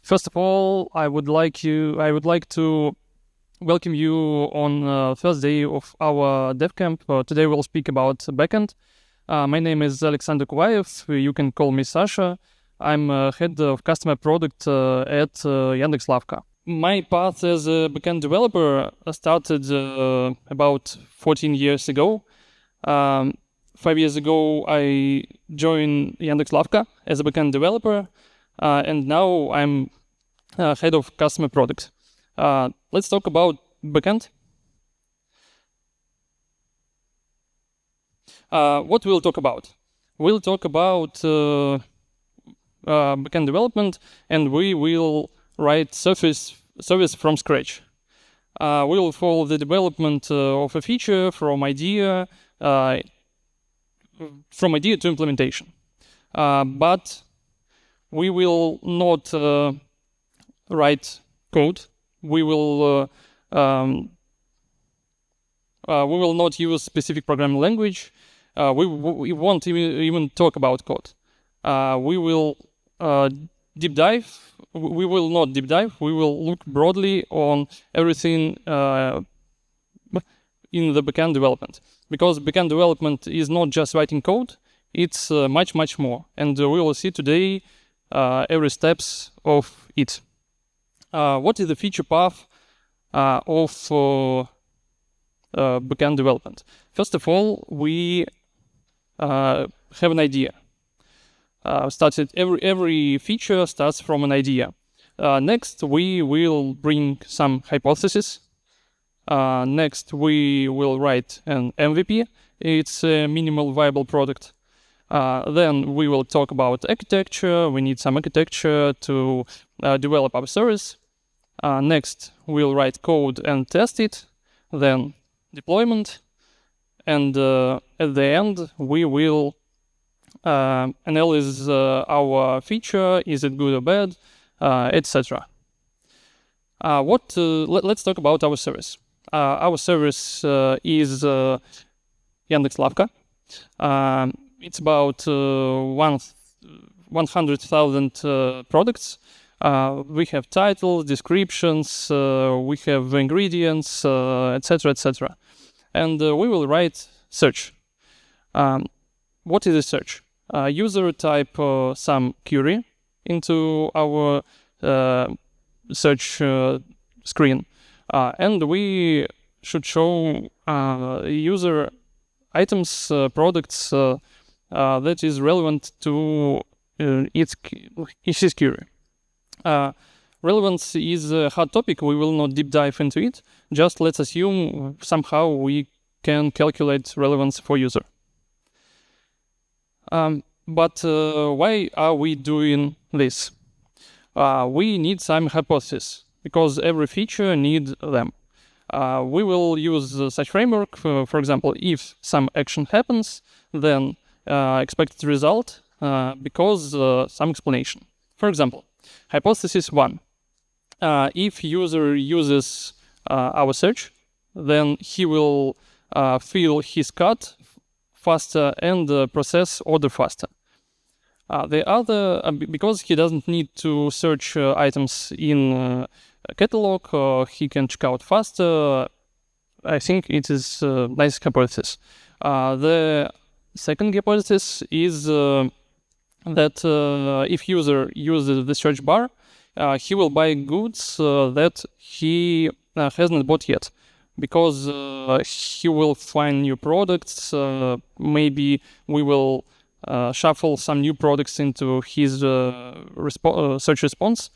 First of all, I would like to welcome you on first day of our dev camp. Today we'll speak about backend. My name is Aleksandr Quvaev. You can call me Sasha. I'm head of customer product at Yandex. My path as a backend developer started about 14 years ago. 5 years ago, I joined Yandex as a backend developer, and now I'm head of customer product. Let's talk about backend. What we'll talk about? We'll talk about backend development, and we will write service from scratch. We will follow the development of a feature from idea to implementation. But we will not write code. We will not use specific programming language. We won't even talk about code. We will deep dive. We will not deep dive. We will look broadly on everything in the backend development, because backend development is not just writing code. It's much more, and we will see today every steps of it. What is the feature path of backend development? First of all, we have an idea. Every feature starts from an idea. Next, we will bring some hypothesis. Next, we will write an MVP. It's a minimal viable product. Then we will talk about architecture. We need some architecture to develop our service. Next, we'll write code and test it. Then deployment. And at the end, we will analyze our feature. Is it good or bad, etc. Let's talk about our service. Our service is Yandex. It's about 100,000 products. We have titles, descriptions, we have ingredients, etc. And we will write search. What is a search? User type some query into our search screen, and we should show user items, products that is relevant to his query. Relevance is a hard topic. We will not deep dive into it. Just let's assume somehow we can calculate relevance for user. But why are we doing this? We need some hypothesis, because every feature needs them. We will use such framework. For example, if some action happens, then expected result, because some explanation. For example, hypothesis 1. If user uses our search, then he will fill his cart faster and process order faster. The other, because he doesn't need to search items in a catalog, he can check out faster. I think it is a nice hypothesis. The second hypothesis is that if user uses the search bar, he will buy goods that he hasn't bought yet, because he will find new products. Maybe we will shuffle some new products into his search response,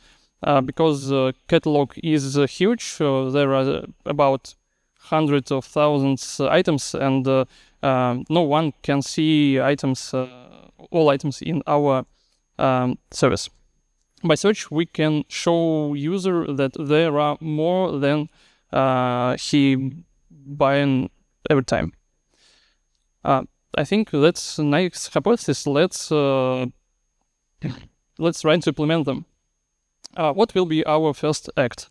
because catalog is huge. There are about hundreds of thousands items, and no one can see all items in our service. By search, we can show user that there are more than he buying every time. I think that's a nice hypothesis. Let's try to implement them. What will be our first act?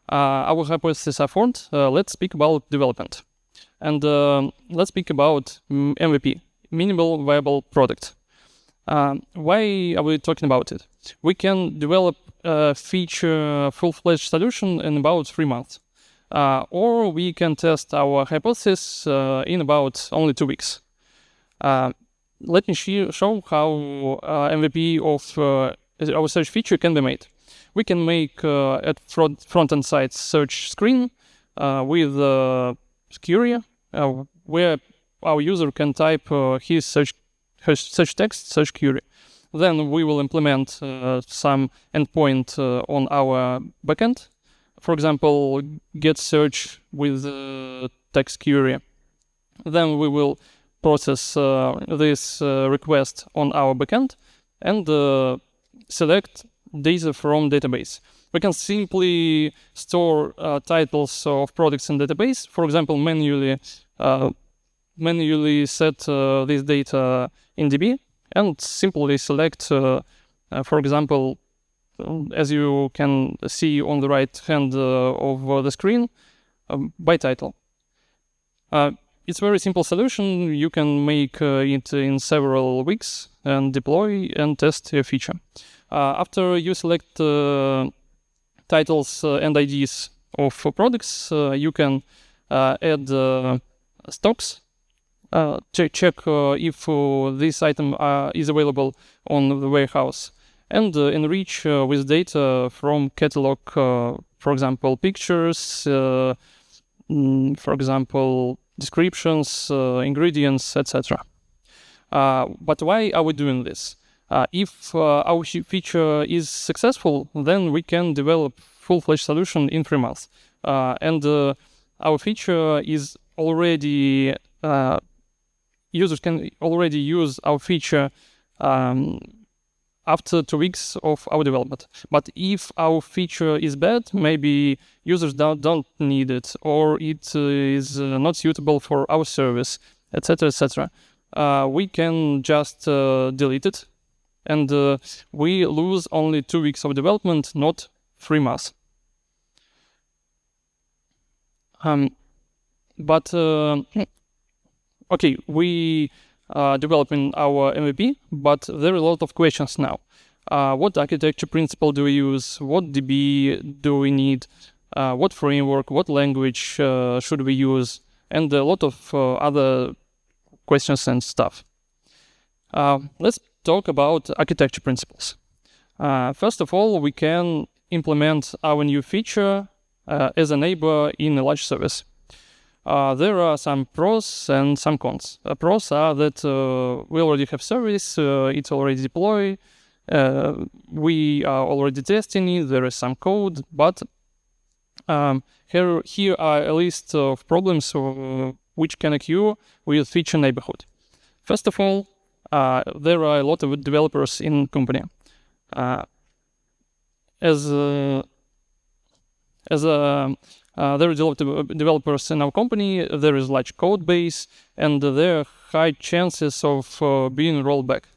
Our hypotheses are formed. Let's speak about development. And let's speak about MVP, minimal viable product. Why are we talking about it? We can develop feature full-fledged solution in about 3 months. Or we can test our hypothesis in about only 2 weeks. Let me show how MVP of our search feature can be made. We can make at front-end side search screen with query, where our user can type his search text, search query. Then we will implement some endpoint on our backend. For example, get search with text query. Then we will process this request on our backend and select data from database. We can simply store titles of products in database. For example, manually set this data in DB and simply select, for example, as you can see on the right hand of the screen, by title. It's a very simple solution. You can make it in several weeks and deploy and test a feature. After you select titles and IDs of products, you can add stocks. Check if this item is available on the warehouse, and enrich with data from catalog, for example, pictures, for example, descriptions, ingredients, etc. But why are we doing this? If our feature is successful, then we can develop full-fledged solution in 3 months. And our feature is already, users can already use our feature after 2 weeks of our development. But if our feature is bad, maybe users don't need it, or it is not suitable for our service, etc., etc. We can just delete it, and we lose only 2 weeks of development, not 3 months. Okay, we developing our MVP, but there are a lot of questions now. What architecture principle do we use? What DB do we need? What framework? What language should we use? And a lot of other questions and stuff. Let's talk about architecture principles. First of all, we can implement our new feature as a neighbor in a large service. There are some pros and some cons. Pros are that we already have service, it's already deployed, we are already testing it, there is some code, but here are a list of problems which can occur with feature neighborhood. First of all, there are a lot of developers in company. There are developers in our company, there is large code base, and there are high chances of being rolled back,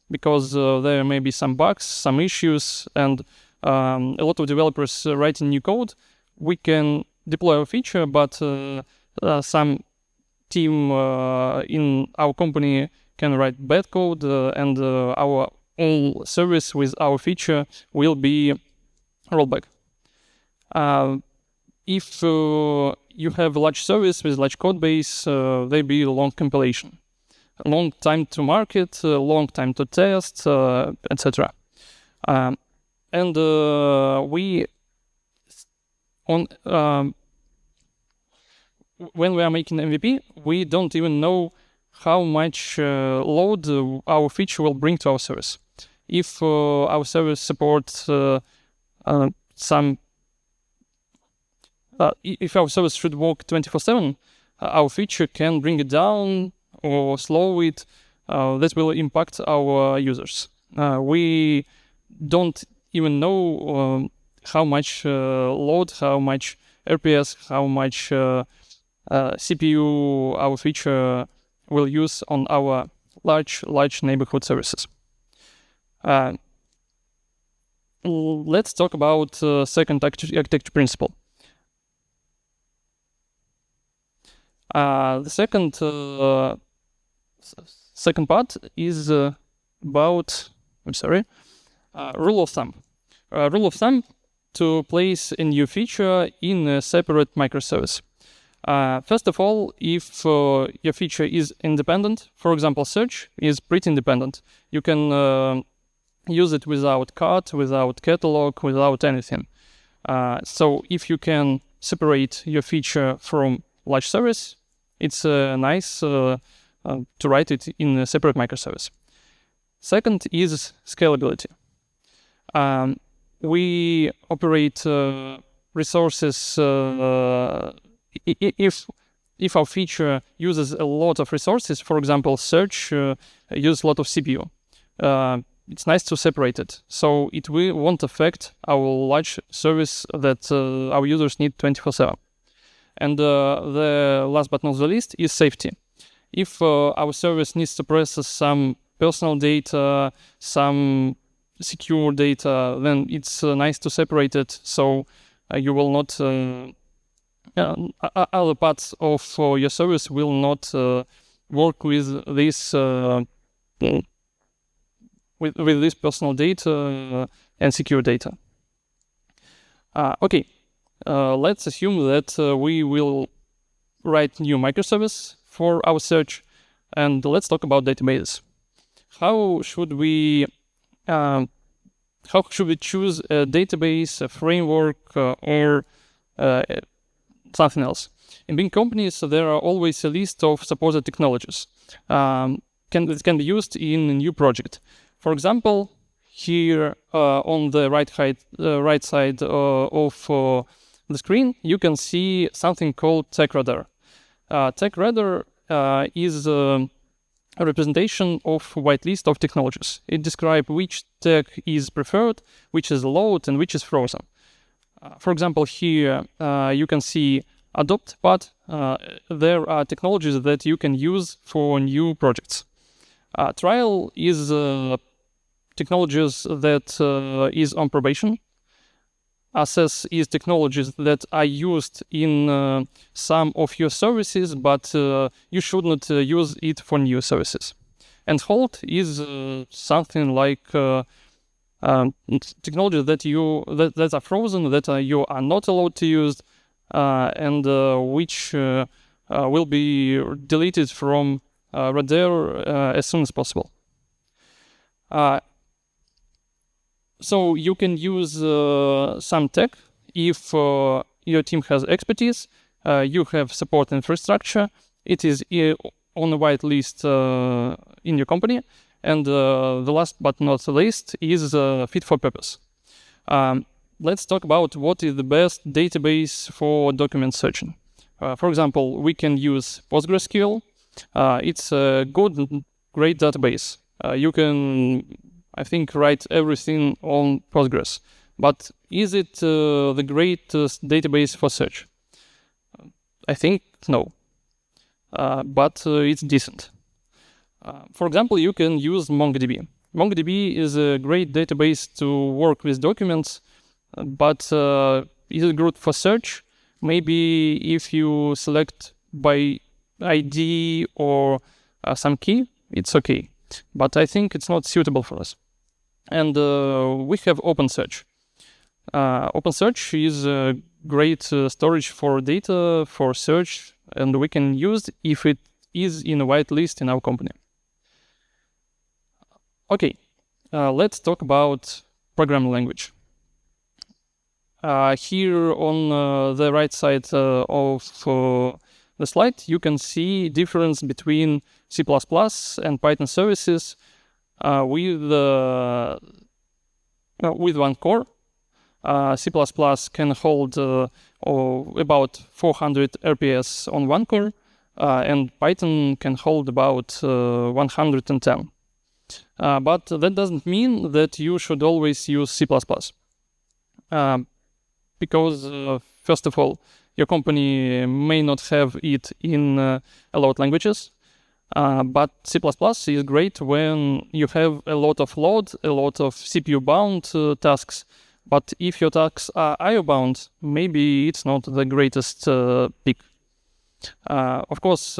because there may be some bugs, some issues, and a lot of developers writing new code. We can deploy our feature, but some team in our company can write bad code, and our whole service with our feature will be rolled back. If you have a large service with large code base, there be a long compilation, a long time to market, a long time to test, etc. When we are making MVP, we don't even know how much load our feature will bring to our service. If our service supports if our service should work 24/7, our feature can bring it down or slow it. That will impact our users. We don't even know how much load, how much RPS, how much CPU our feature will use on our large neighborhood services. Let's talk about second architecture principle. The second part is about, rule of thumb. Rule of thumb: to place a new feature in a separate microservice. First of all, if your feature is independent, for example, search is pretty independent. You can use it without cart, without catalog, without anything. So if you can separate your feature from large service, it's nice to write it in a separate microservice. Second is scalability. We operate resources. If our feature uses a lot of resources, for example, search uses a lot of CPU. It's nice to separate it, so it won't affect our large service that our users need 24/7. And the last but not the least is safety. If our service needs to process some personal data, some secure data, then it's nice to separate it, so you will not other parts of your service will not work with this with this personal data and secure data. Okay, let's assume that we will write new microservice for our search, and let's talk about databases. How should we choose a database, a framework, or something else? In big companies, there are always a list of supported technologies that can be used in a new project. For example, here on the right side of the screen, you can see something called tech radar. Tech radar is a representation of whitelist of technologies. It describes which tech is preferred, which is allowed, and which is frozen. For example, here you can see adopt, but there are technologies that you can use for new projects. Trial is technologies that is on probation. Assess is technologies that are used in some of your services, but you should not use it for new services. And hold is something like technologies that are frozen, that you are not allowed to use, and which will be deleted from radar as soon as possible. So you can use some tech if your team has expertise, you have support infrastructure, it is on a white list in your company, and the last but not least is fit for purpose. Let's talk about what is the best database for document searching. For example, we can use PostgreSQL. It's a great database. You can, I think, write everything on Postgres. But is it the greatest database for search? I think no. But it's decent. For example, you can use MongoDB. MongoDB is a great database to work with documents, but is it good for search? Maybe if you select by ID or some key, it's okay. But I think it's not suitable for us. And we have OpenSearch. OpenSearch is a great storage for data, for search, and we can use it if it is in a whitelist in our company. Okay, let's talk about programming language. Here on the right side of the slide, you can see difference between C++ and Python services with one core. C++ can hold about 400 RPS on one core, and Python can hold about 110. But that doesn't mean that you should always use C++. Because, first of all, your company may not have it in a lot of languages, but C++ is great when you have a lot of load, a lot of CPU-bound tasks. But if your tasks are IO-bound, maybe it's not the greatest pick. Of course,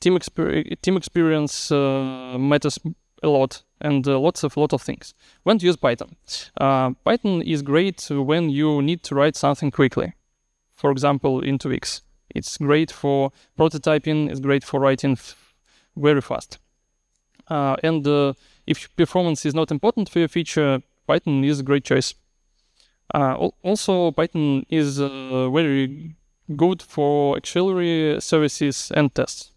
team experience matters a lot, and lot of things. When to use Python? Python is great when you need to write something quickly. For example, in 2 weeks. It's great for prototyping. It's great for writing very fast. And if performance is not important for your feature, Python is a great choice. Also, Python is very good for auxiliary services and tests.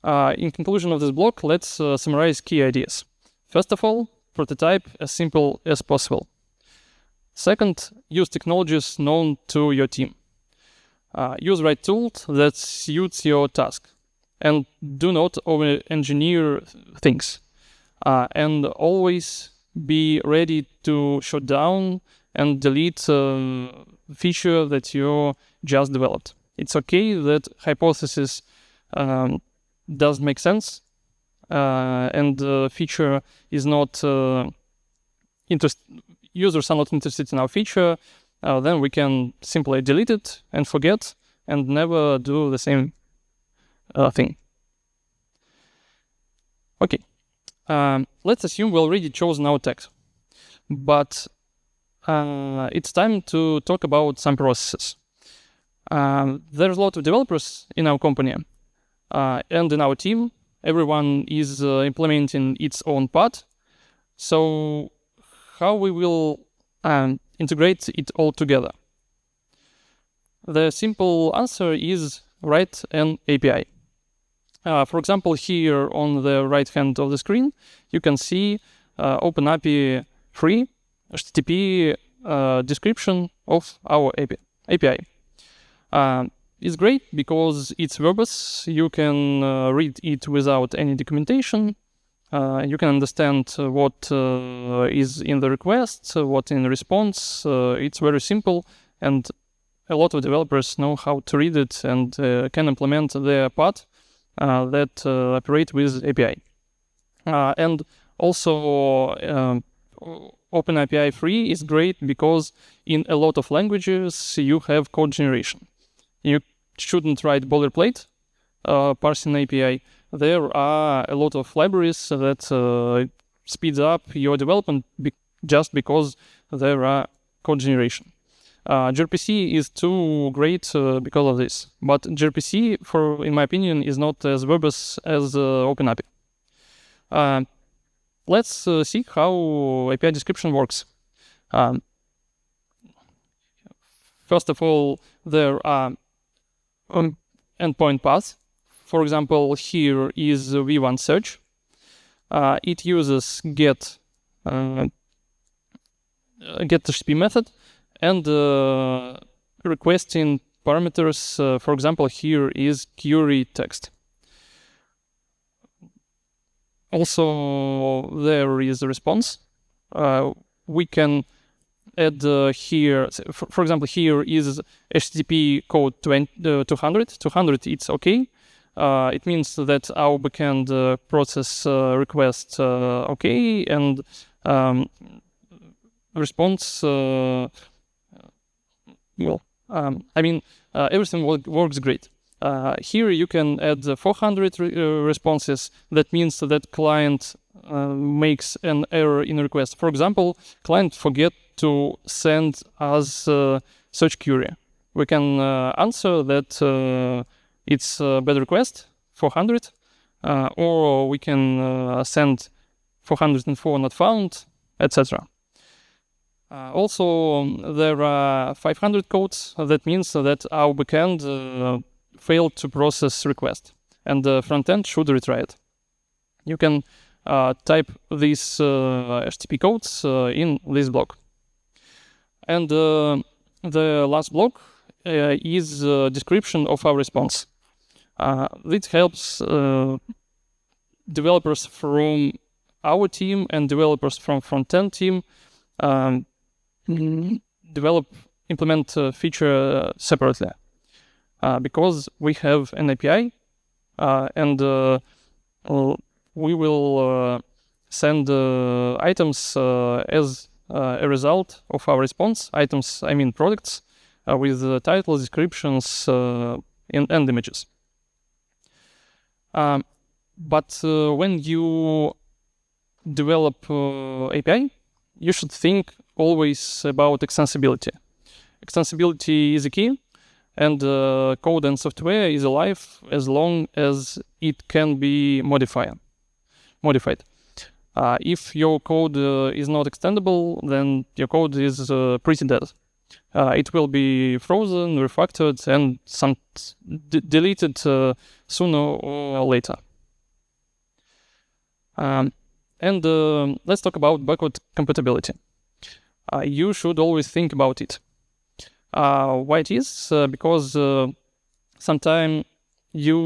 In conclusion of this block, let's summarize key ideas. First of all, prototype as simple as possible. Second, use technologies known to your team. Use right tools that suits your task. And do not over-engineer things. And always be ready to shut down and delete feature that you just developed. It's okay that hypothesis doesn't make sense and the feature is not users are not interested in our feature, then we can simply delete it and forget and never do the same thing. Okay, let's assume we already chosen our tag, but it's time to talk about some processes. There's a lot of developers in our company and in our team. Everyone is implementing its own part. So how we will integrate it all together? The simple answer is write an API. For example, here on the right hand of the screen, you can see OpenAPI free HTTP description of our API. It's great because it's verbose. You can read it without any documentation. You can understand what is in the request, what in response. It's very simple, and a lot of developers know how to read it and can implement their part that operate with API. And also, OpenAPI free is great because in a lot of languages you have code generation. You shouldn't write boilerplate parsing API. There are a lot of libraries that speeds up your development just because there are code generation. gRPC is too great because of this, but gRPC, in my opinion, is not as verbose as OpenAPI. Let's see how API description works. First of all, there are endpoint paths. For example, here is V1 search. It uses get HTTP method and requesting parameters. For example, here is query text. Also, there is a response. We can add here, for example, here is HTTP code 200. 200, it's okay. It means that our backend process request okay, and response, everything works great. Here you can add 400 responses. That means that client makes an error in request. For example, client forget to send us search query. We can answer that it's a bad request, 400, or we can send 404 not found, etc. Also, there are 500 codes. That means that our backend failed to process request, and the frontend should retry it. You can type these HTTP codes in this block. And the last block is a description of our response. This helps developers from our team and developers from front-end team implement feature separately. Because we have an API and we will send items as a result of our response. Items, I mean products, with titles, descriptions, and images. But when you develop API, you should think always about extensibility. Extensibility is a key, and code and software is alive as long as it can be modified. If your code is not extendable, then your code is pretty dead. It will be frozen, refactored, and deleted sooner or later. And let's talk about backward compatibility. You should always think about it. Why it is? Because sometimes you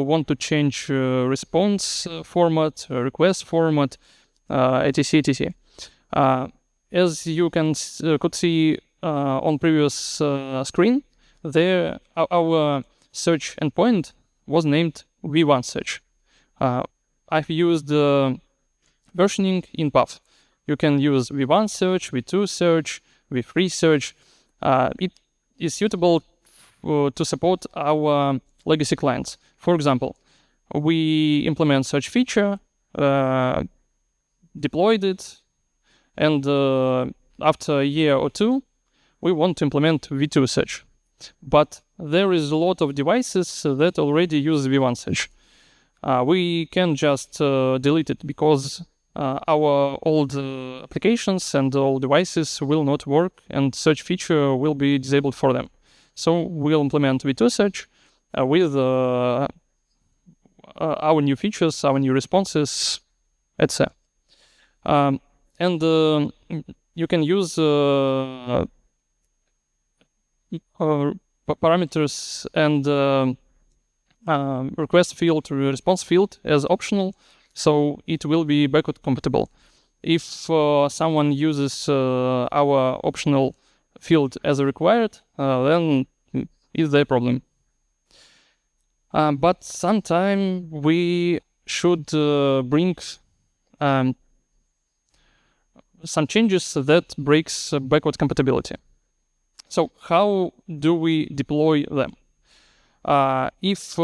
want to change response format, request format, etc. As you could see on previous screen, there our search endpoint was named v1 search. I've used versioning in path. You can use v1 search, v2 search, v3 search. It is suitable to support our legacy clients. For example, we implement search feature, deployed it, and after a year or two, we want to implement v2 search. But there is a lot of devices that already use v1 search. We can just delete it because our old applications and old devices will not work and search feature will be disabled for them. So we'll implement v2 search with our new features, our new responses, etc. And you can use parameters and request field to response field as optional, so it will be backward compatible. If someone uses our optional field as required, then it's their problem. But sometimes we should bring some changes that breaks backward compatibility. So how do we deploy them? If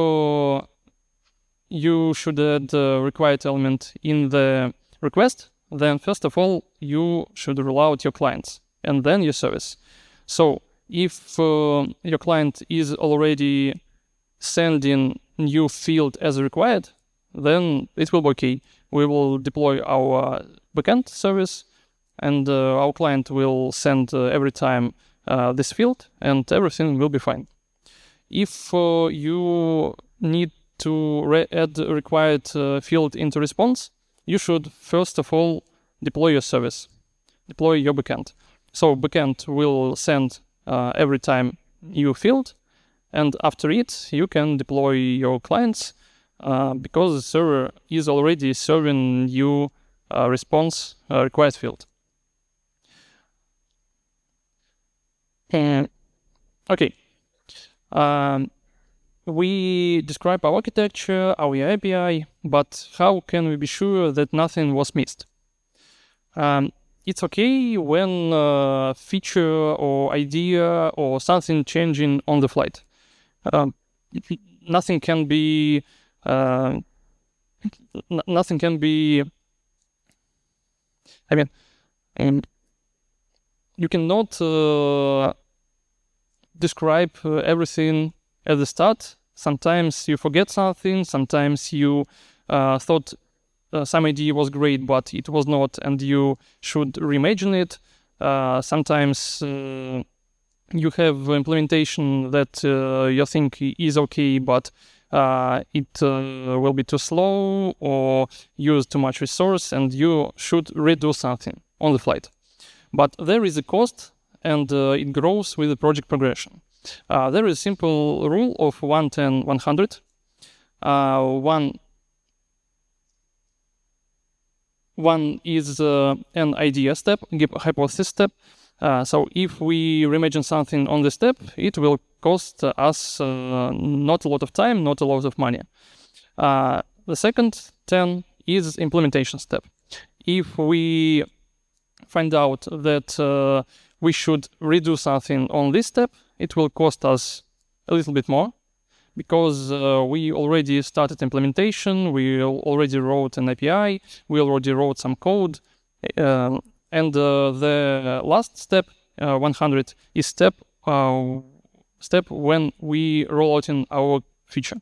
you should add the required element in the request, then first of all, you should roll out your clients and then your service. So if your client is already sending new field as required, then it will be okay. We will deploy our backend service and our client will send every time this field and everything will be fine. If you need to add a required field into response, you should first of all deploy your service, deploy your backend. So backend will send every time new field, and after it you can deploy your clients because the server is already serving you response required field. Okay. We describe our architecture, our API, but how can we be sure that nothing was missed? It's okay when a feature or idea or something changing on the flight. Nothing can be. I mean, you cannot describe everything at the start. Sometimes you forget something, sometimes you thought some idea was great, but it was not, and you should reimagine it. Sometimes you have implementation that you think is okay, but it will be too slow or use too much resource, and you should redo something on the flight. But there is a cost, and it grows with the project progression. There is a simple rule of 1-10-100. One is an idea step, hypothesis step. So if we reimagine something on the step, it will cost us not a lot of time, not a lot of money. The second 10 is implementation step. If we find out that we should redo something on this step, it will cost us a little bit more because we already started implementation, we already wrote an API, we already wrote some code, and the last step, 100, is step when we roll out in our feature.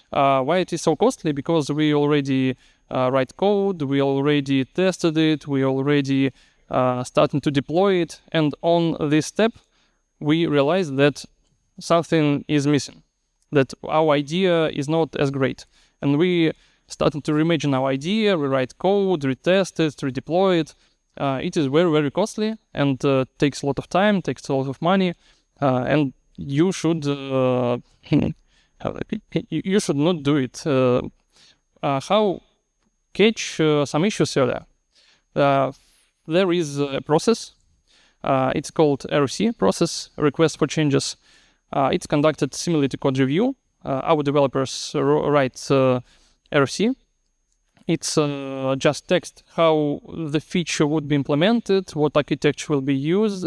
Why it is so costly? Because we already write code, we already tested it, we already starting to deploy it, and on this step, we realize that something is missing, that our idea is not as great. And we started to reimagine our idea, rewrite code, retest it, redeploy it. It is very, very costly and takes a lot of time, takes a lot of money, and you should you should not do it. How catch some issues earlier? There is a process. It's called RFC process, request for changes. It's conducted similarly to code review. Our developers write RFC. It's just text how the feature would be implemented, what architecture will be used,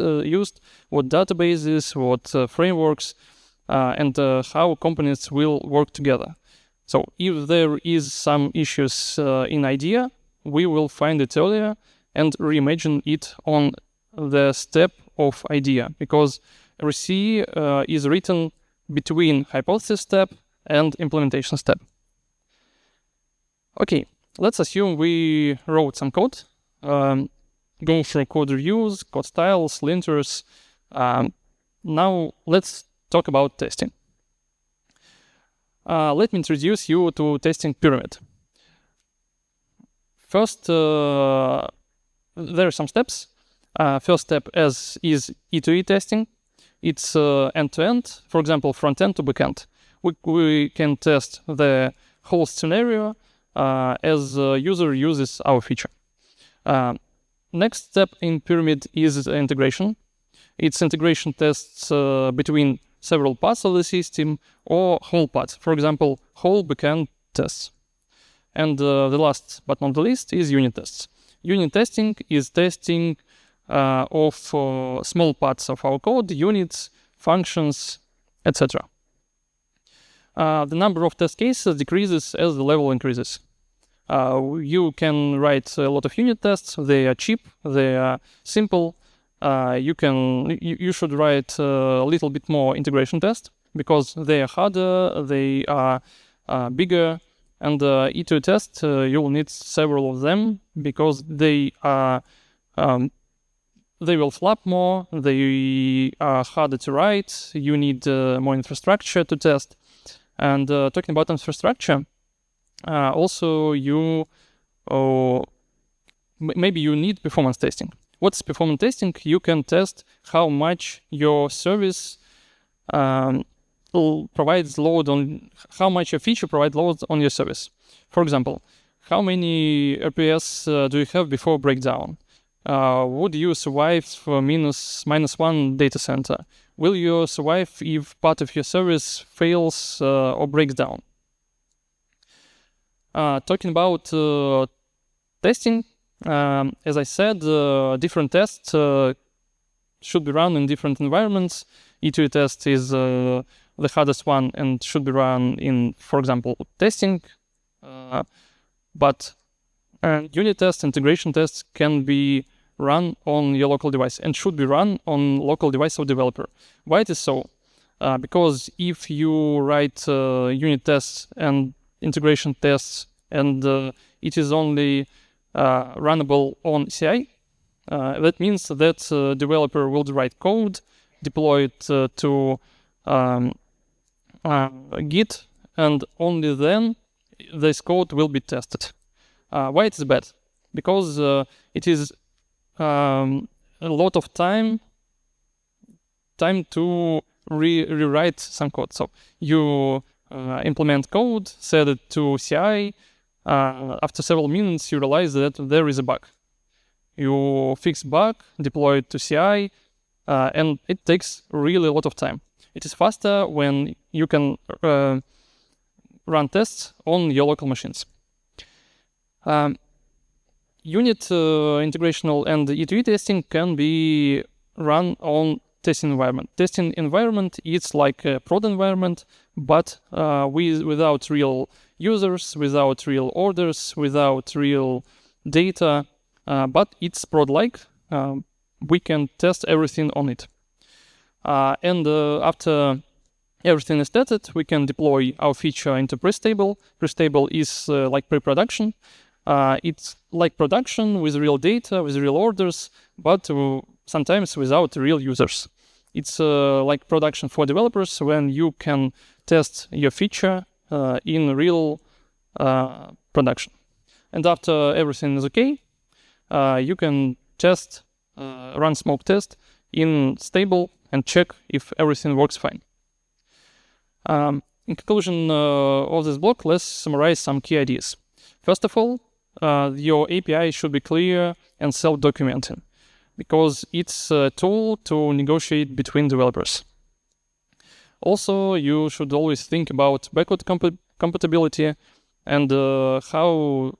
what databases, what frameworks, and how components will work together. So if there is some issues in idea, we will find it earlier and reimagine it on the step of idea, because RFC is written between hypothesis step and implementation step. Okay, let's assume we wrote some code, go through code reviews, code styles, linters. Now let's talk about testing. Let me introduce you to testing pyramid. First, there are some steps. First step is E2E testing. It's end-to-end, for example, front-end to back-end. We can test the whole scenario as a user uses our feature. Next step in pyramid is integration. It's integration tests between several parts of the system or whole parts, for example, whole backend tests. And the last but not the least is unit tests. Unit testing is testing of small parts of our code, units, functions, etc. The number of test cases decreases as the level increases. You can write a lot of unit tests. They are cheap, they are simple. You should write a little bit more integration tests because they are harder, they are bigger, and E2 test you will need several of them because they are they will flap more, they are harder to write, you need more infrastructure to test. And talking about infrastructure, also maybe you need performance testing. What's performance testing? You can test how much your service provides load on, how much your feature provides load on your service. For example, how many RPS do you have before breakdown? Would you survive for -1 data center? Will you survive if part of your service fails or breaks down? Talking about testing, as I said, different tests should be run in different environments. E2 test is the hardest one and should be run in, for example, testing. But unit tests, integration tests can be run on your local device and should be run on local device of developer. Why it is so? Because if you write unit tests and integration tests and it is only runnable on CI, that means that developer will write code, deploy it to Git, and only then this code will be tested. Why it is bad? Because it is a lot of time to rewrite some code. So you implement code, set it to CI. After several minutes, you realize that there is a bug. You fix bug, deploy it to CI, and it takes really a lot of time. It is faster when you can run tests on your local machines. Unit integrational and E2E testing can be run on testing environment. Testing environment is like a prod environment, but without real users, without real orders, without real data, but it's prod-like. We can test everything on it. And after everything is tested, we can deploy our feature into pre-stable. Pre-stable is like pre-production. It's like production with real data, with real orders, but sometimes without real users. It's like production for developers when you can test your feature in real production. And after everything is okay, you can test, run smoke test in stable and check if everything works fine. In conclusion of this block, let's summarize some key ideas. First of all, your API should be clear and self-documenting, because it's a tool to negotiate between developers. Also, you should always think about backward compatibility and how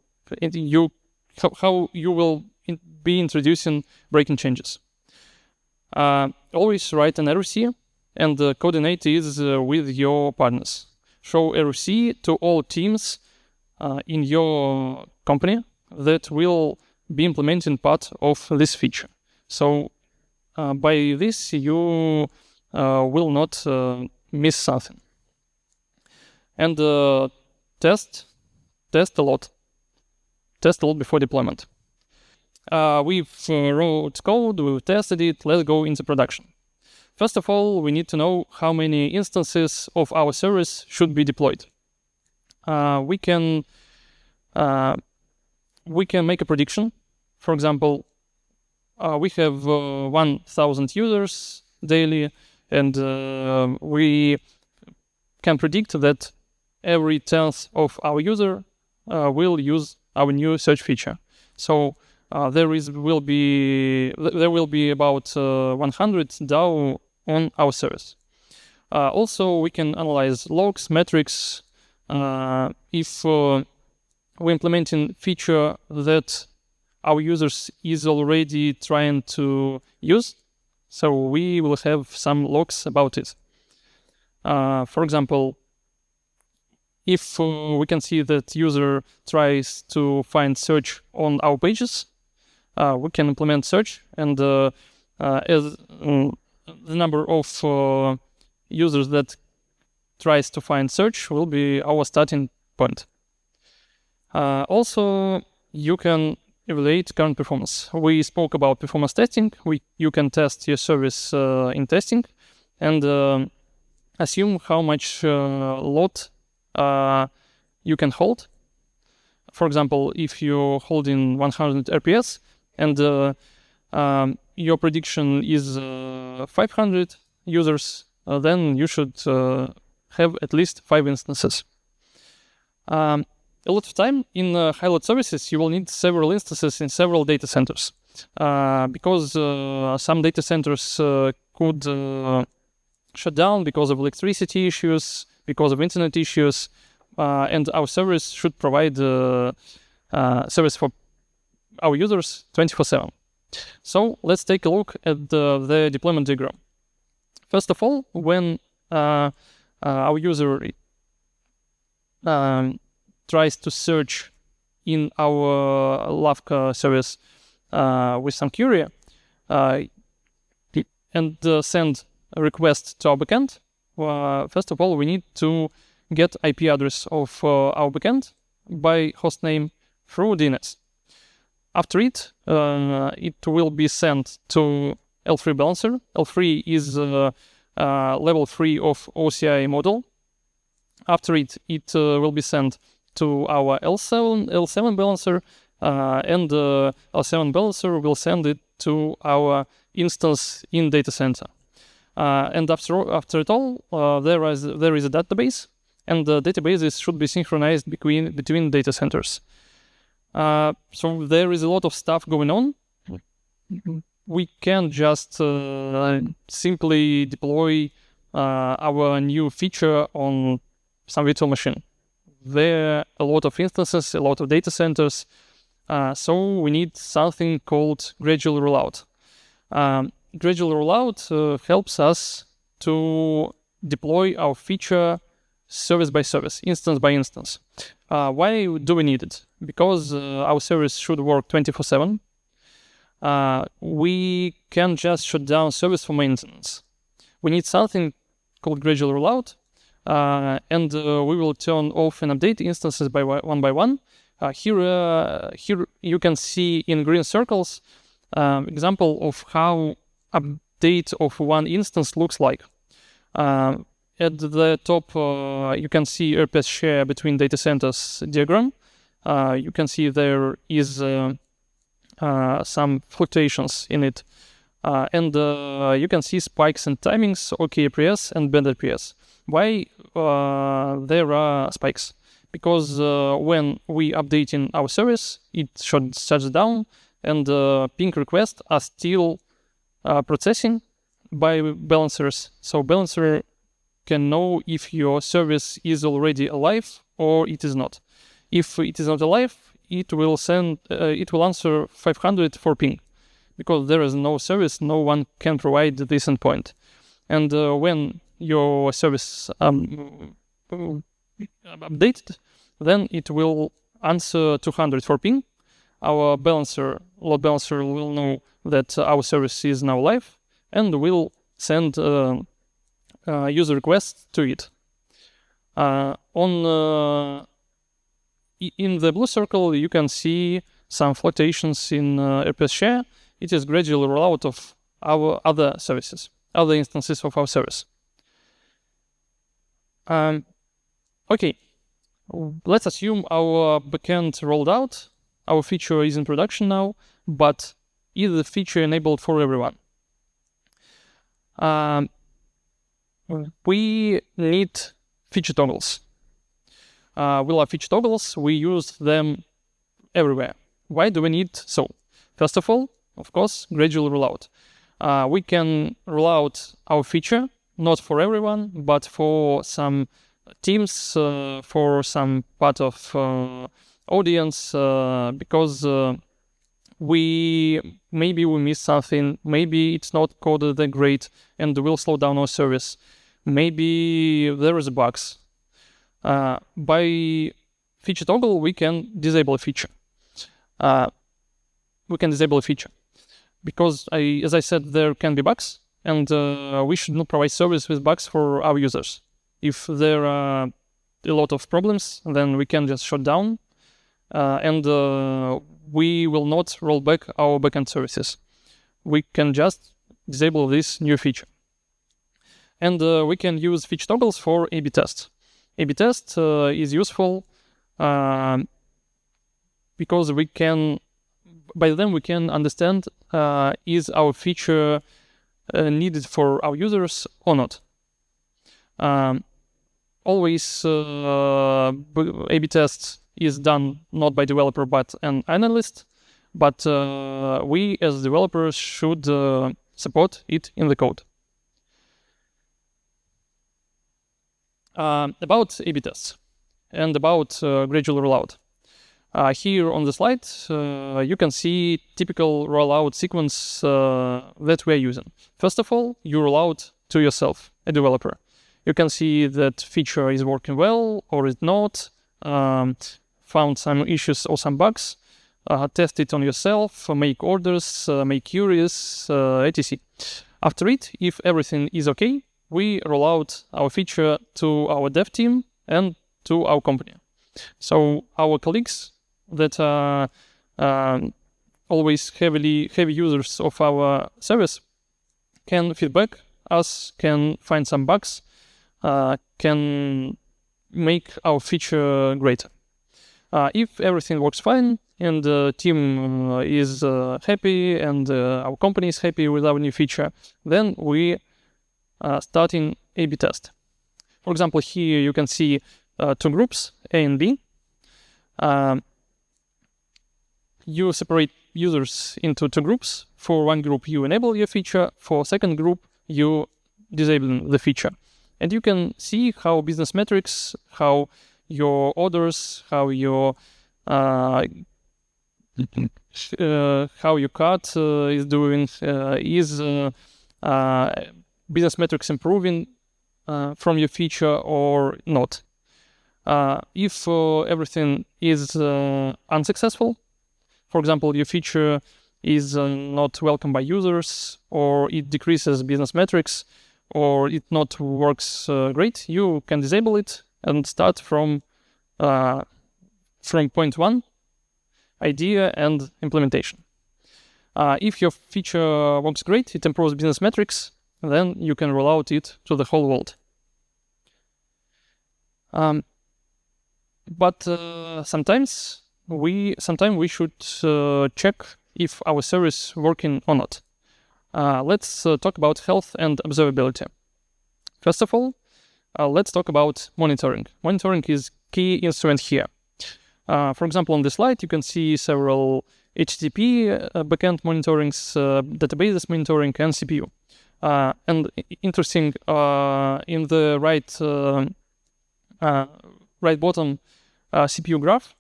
you will be introducing breaking changes. Always write an RFC and coordinate it with your partners. Show RFC to all teams in your company that will be implementing part of this feature. So by this, you will not miss something. And test a lot. Test a lot before deployment. We've wrote code, we've tested it, let's go into production. First of all, we need to know how many instances of our service should be deployed. We can make a prediction. For example, we have 1,000 users daily, and we can predict that every 10th of our user will use our new search feature. So there will be about 100 DAO on our service. Also, we can analyze logs, metrics. If we're implementing feature that our users is already trying to use, so we will have some logs about it. For example, if we can see that user tries to find search on our pages, we can implement search, and as the number of users that tries to find search will be our starting point. Also, you can evaluate current performance. We spoke about performance testing. You can test your service in testing and assume how much load you can hold. For example, if you're holding 100 RPS and your prediction is 500 users, then you should have at least 5 instances. A lot of time in high-load services, you will need several instances in several data centers because some data centers could shut down because of electricity issues, because of internet issues, and our service should provide service for our users 24/7. So let's take a look at the deployment diagram. First of all, when our user tries to search in our Lavka service with some query and send a request to our backend, first of all, we need to get IP address of our backend by hostname through DNS. After it, it will be sent to L3 balancer. L3 is level 3 of OCI model. After it will be sent to our L7 balancer, and L7 balancer will send it to our instance in data center. And after it all, there is a database, and the databases should be synchronized between data centers. So there is a lot of stuff going on. We can't just simply deploy our new feature on some virtual machine. There are a lot of instances, a lot of data centers, so we need something called gradual rollout. gradual rollout helps us to deploy our feature service by service, instance by instance. Why do we need it? Because our service should work 24/7. We can just shut down service for maintenance. We need something called gradual rollout, and we will turn off and update instances by one by one. Here you can see in green circles example of how update of one instance looks like. At the top, you can see RPS share between data centers diagram. You can see there is some fluctuations in it. And you can see spikes and timings, OKRPS and bad RPS. Why there are spikes? Because when we updating our service, it shuts down, and ping requests are still processing by balancers. So balancer can know if your service is already alive or it is not. If it is not alive, it will answer 500 for ping, because there is no service, no one can provide this endpoint. And when your service updated, then it will answer 200 for ping. Our load balancer will know that our service is now live and will send user request to it. In the blue circle, you can see some fluctuations in RPS share. It is gradual rollout of our other services, other instances of our service. Okay, let's assume our backend rolled out. Our feature is in production now, but is the feature enabled for everyone? We need feature toggles. We love feature toggles. We use them everywhere. Why do we need so? First of all, of course, gradual rollout. We can roll out our feature, not for everyone, but for some teams, for some part of audience, because maybe we miss something, maybe it's not coded that great and will slow down our service. Maybe there is bugs. By feature toggle, we can disable a feature. Because, as I said, there can be bugs, and we should not provide service with bugs for our users. If there are a lot of problems, then we can just shut down, and we will not roll back our backend services. We can just disable this new feature. And we can use feature toggles for A/B test. A/B test is useful because by then we can understand is our feature needed for our users or not. Always A/B test is done not by developer but an analyst, but we as developers should support it in the code. About A/B tests and about gradual rollout. Here on the slide, you can see typical rollout sequence that we are using. First of all, you roll out to yourself, a developer. You can see that feature is working well or is not, found some issues or some bugs, test it on yourself, make orders, make queries, etc. After it, if everything is okay, we roll out our feature to our dev team and to our company. So our colleagues that are always heavy users of our service can feedback us, can find some bugs, can make our feature greater. If everything works fine and the team is happy and our company is happy with our new feature, then we starting A/B test. For example, here you can see two groups, A and B. You separate users into two groups. For one group, you enable your feature. For second group, you disable the feature. And you can see how business metrics, how your orders, how your how your card is doing, is business metrics improving from your feature or not. If everything is unsuccessful, for example, your feature is not welcomed by users, or it decreases business metrics, or it not works great, you can disable it and start from point one, idea and implementation. If your feature works great, it improves business metrics, then you can roll out it to the whole world. But sometimes we should check if our service working or not. Let's talk about health and observability. First of all, let's talk about monitoring. Monitoring is key instrument here. For example, on this slide, you can see several HTTP backend monitorings, databases monitoring, and CPU. And interesting, in the right bottom CPU graph,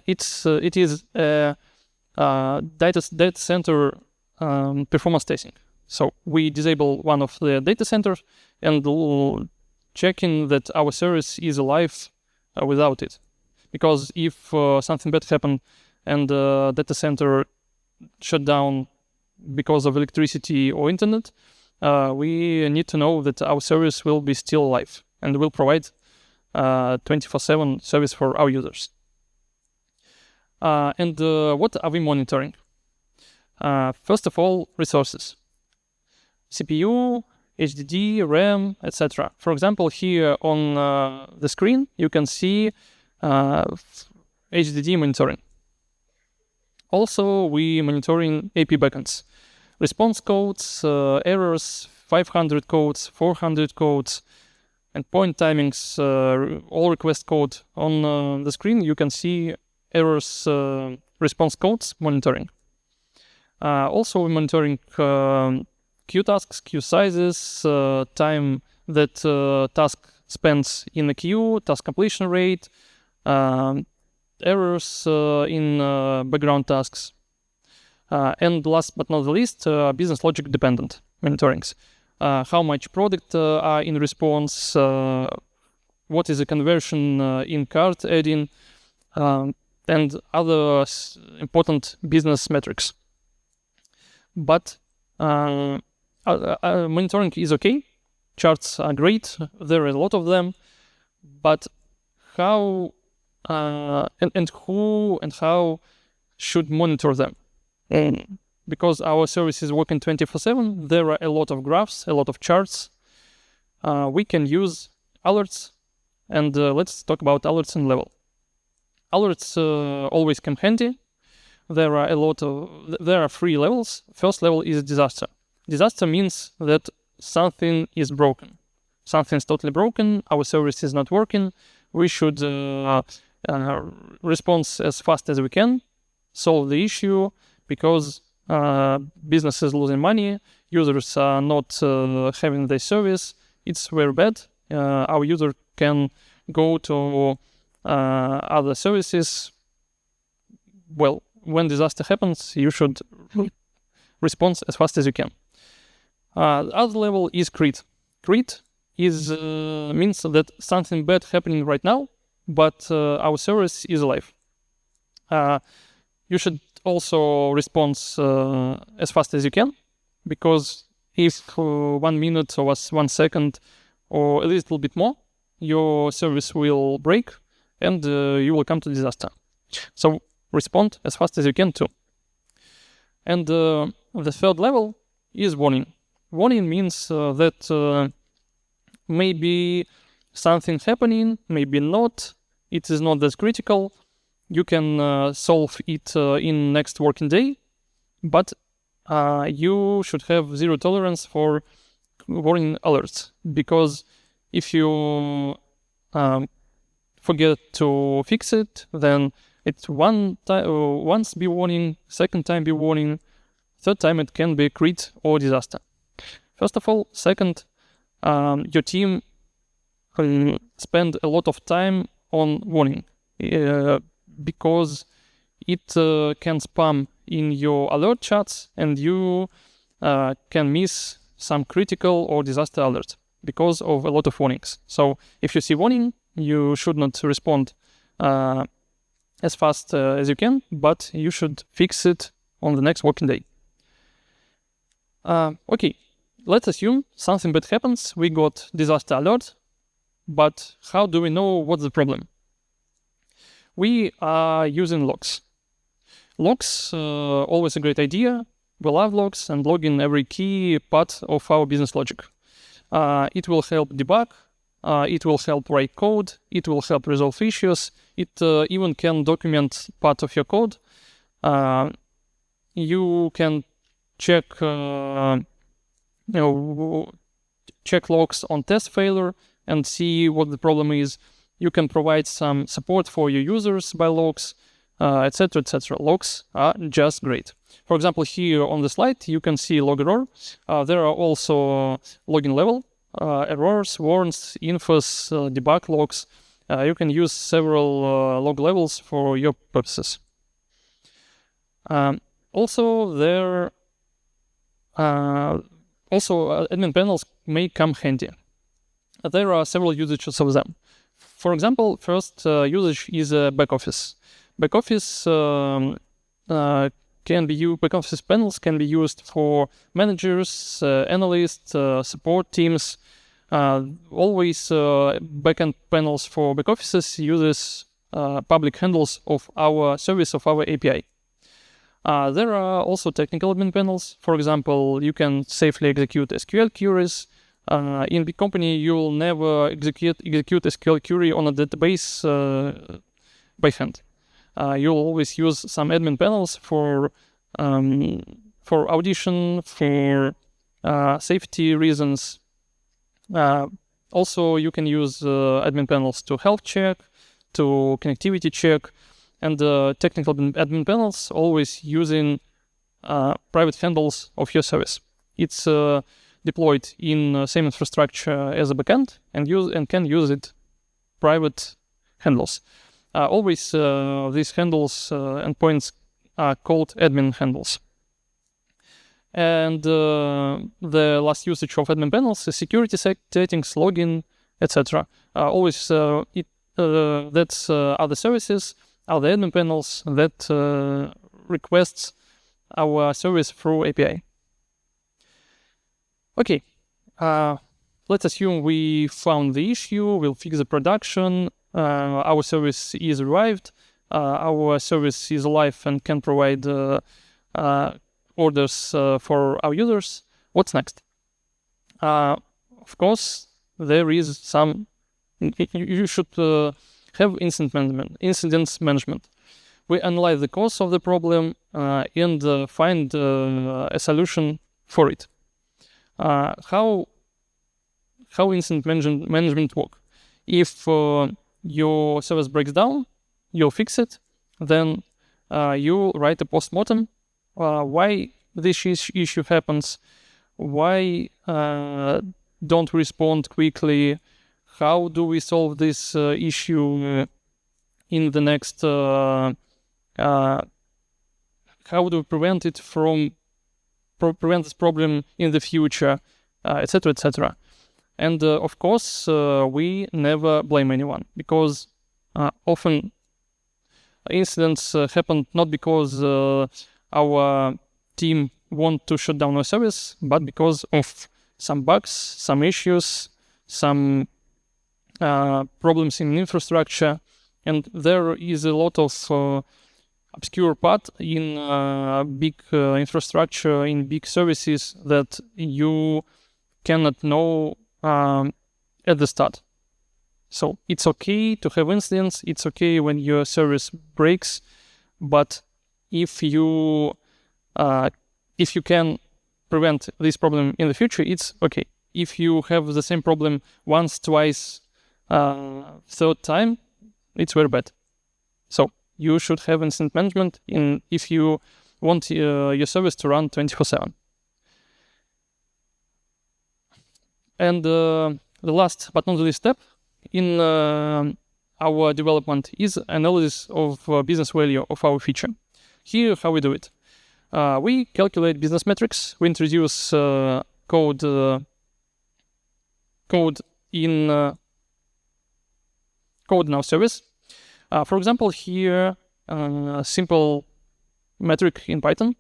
it is a data center performance testing. So we disable one of the data centers and checking that our service is alive without it. Because if something bad happened and the data center shut down because of electricity or internet, we need to know that our service will be still alive and will provide 24/7 service for our users. And what are we monitoring? First of all, resources. CPU, HDD, RAM, etc. For example, here on the screen, you can see HDD monitoring. Also, we monitoring AP backends. Response codes, errors, 500 codes, 400 codes, endpoint timings, all request code. On the screen, you can see errors, response codes monitoring. Also, we're monitoring queue tasks, queue sizes, time that task spends in the queue, task completion rate, errors in background tasks. And last but not the least, business logic dependent monitorings. How much product are in response, what is the conversion in cart adding, and other important business metrics. But monitoring is okay. Charts are great. There are a lot of them. But how and who and how should monitor them? Because our service is working 24/7, there are a lot of graphs, a lot of charts. We can use alerts, and let's talk about alerts and level. Alerts always come handy. There are 3 levels. First level is disaster. Disaster means that something is broken. Something's totally broken. Our service is not working. We should respond as fast as we can, solve the issue, because business is losing money, users are not having their service. It's very bad. Our user can go to other services. Well, when disaster happens, you should respond as fast as you can. The other level is crit. Crit is means that something bad happening right now, but our service is alive. You should also respond as fast as you can, because if 1 minute or 1 second or a little bit more, your service will break and you will come to disaster. So respond as fast as you can too. And the third level is warning. Warning means that maybe something happening, maybe not. It is not that critical. You can solve it in next working day, but you should have zero tolerance for warning alerts, because if you forget to fix it, then it's once be warning, second time be warning, third time it can be crit or disaster. First of all, second, your team spend a lot of time on warning, because it can spam in your alert chats, and you can miss some critical or disaster alerts because of a lot of warnings. So if you see warning, you should not respond as fast as you can, but you should fix it on the next working day. Okay, let's assume something bad happens. We got disaster alert, but how do we know what's the problem? We are using logs. Logs, always a great idea. We love logs and logging every key part of our business logic. It will help debug, it will help write code, it will help resolve issues, it even can document part of your code. You can check check logs on test failure and see what the problem is. You can provide some support for your users by logs, etc., etc. Logs are just great. For example, here on the slide, you can see log error. There are also logging level, errors, warns, infos, debug logs. You can use several log levels for your purposes. Also, admin panels may come handy. There are several usages of them. For example, first usage is back office. Back office back office panels can be used for managers, analysts, support teams. Always backend panels for back offices uses public handles of our service of our API. There are also technical admin panels. For example, you can safely execute SQL queries. In big company, you will never execute SQL query on a database by hand. You'll always use some admin panels for audition, for safety reasons. Also, you can use admin panels to health check, to connectivity check, and technical admin panels always using private handles of your service. It's deployed in same infrastructure as a backend and can use it private handles. Always these handles endpoints are called admin handles. And the last usage of admin panels is security settings, login, etc. Always that's other services, other admin panels that requests our service through API. Okay, let's assume we found the issue, we'll fix the production, our service is revived, our service is alive and can provide orders for our users. What's next? Of course, there is some. You should have incident management. We analyze the cause of the problem and find a solution for it. How incident management work? If your service breaks down, you'll fix it. Then you write a postmortem. Why this issue happens? Why don't we respond quickly? How do we solve this issue in the next? How do we prevent it from prevent this problem in the future, etc., etc. And of course, we never blame anyone, because often incidents happen not because our team want to shut down our service, but because of some bugs, some issues, some problems in infrastructure, and there is a lot of obscure part in big infrastructure, in big services that you cannot know at the start. So it's okay to have incidents, it's okay when your service breaks, but if you can prevent this problem in the future, it's okay. If you have the same problem once, twice, third time, it's very bad. So you should have incident management if you want your service to run 24/7. And the last but not the least step in our development is analysis of business value of our feature. Here, how we do it. We calculate business metrics. We introduce code in our service. For example, here, a simple metric in Python.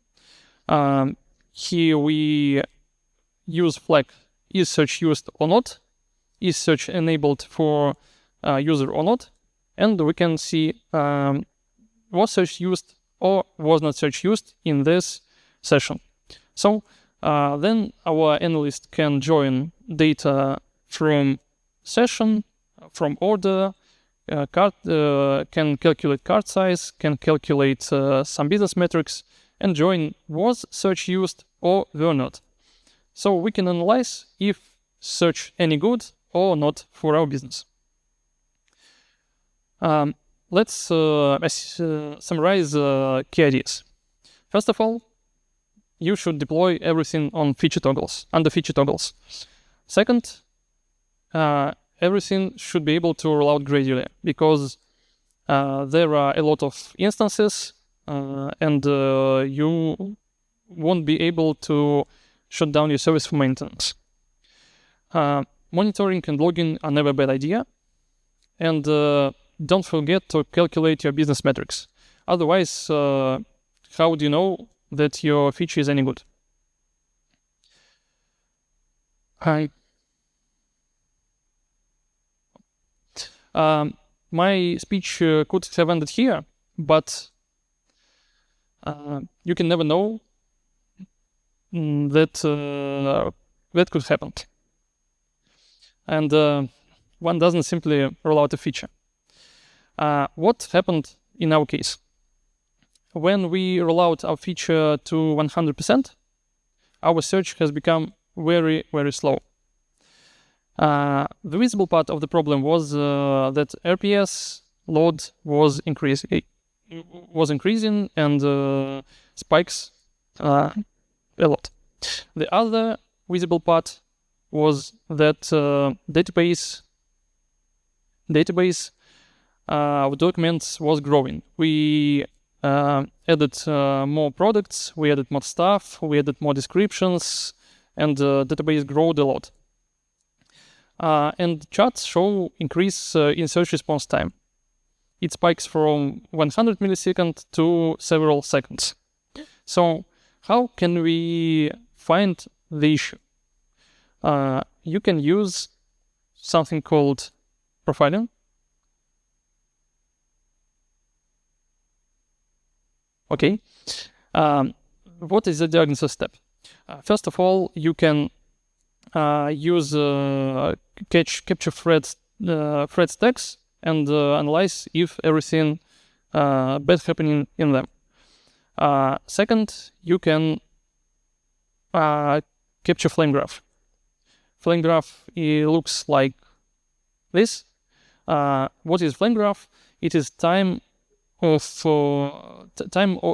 Here we use flag, is search used or not, is search enabled for user or not, and we can see was search used or was not search used in this session. So then our analyst can join data from session, from order, can calculate cart size, can calculate some business metrics, and join was search used or were not. So we can analyze if search any good or not for our business. Let's summarize key ideas. First of all, you should deploy everything on feature toggles, under feature toggles. Second, everything should be able to roll out gradually because there are a lot of instances and you won't be able to shut down your service for maintenance. Monitoring and logging are never a bad idea. And don't forget to calculate your business metrics. Otherwise, how do you know that your feature is any good? My speech could have ended here, but you can never know that could happen. And one doesn't simply roll out a feature. What happened in our case? When we roll out our feature to 100%, our search has become very, very slow. The visible part of the problem was that RPS load was increasing and spikes a lot. The other visible part was that database of documents was growing. We added more products, we added more stuff, we added more descriptions, and the database growed a lot. And charts show increase in search response time. It spikes from 100 milliseconds to several seconds. So how can we find the issue? You can use something called profiling. Okay. What is the diagnosis step? First of all, you can use capture thread stacks and analyze if everything bad happening in them. Second, you can capture flame graph. Flame graph looks like this. What is flame graph? It is time of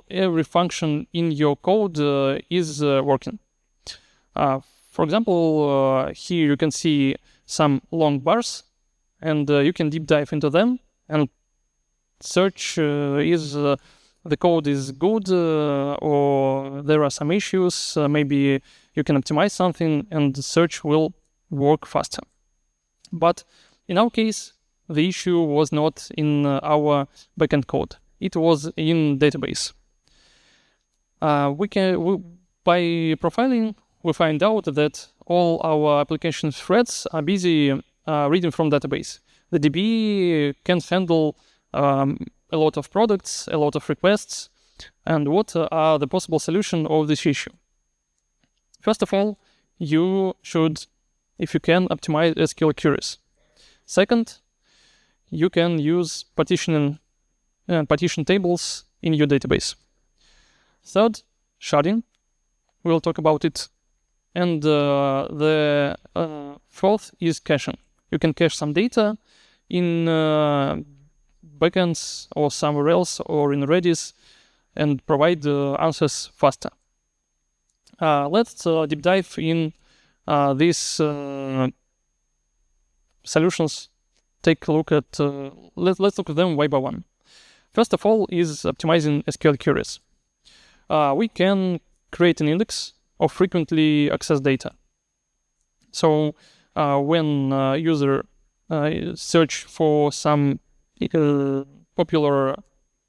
every function in your code is working. For example, here you can see some long bars, and you can deep dive into them and search is the code is good or there are some issues. Maybe you can optimize something and the search will work faster. But in our case, the issue was not in our backend code. It was in database. By profiling, we find out that all our application threads are busy reading from database. The DB can handle a lot of products, a lot of requests, and what are the possible solutions of this issue? First of all, you should, if you can, optimize SQL queries. Second, you can use partition tables in your database. Third, sharding. We'll talk about it. And the fourth is caching. You can cache some data in backends or somewhere else or in Redis and provide answers faster. Let's deep dive in these solutions take a look at let's look at them one by one. First of all is optimizing SQL queries. We can create an index of frequently accessed data. So when user search for some popular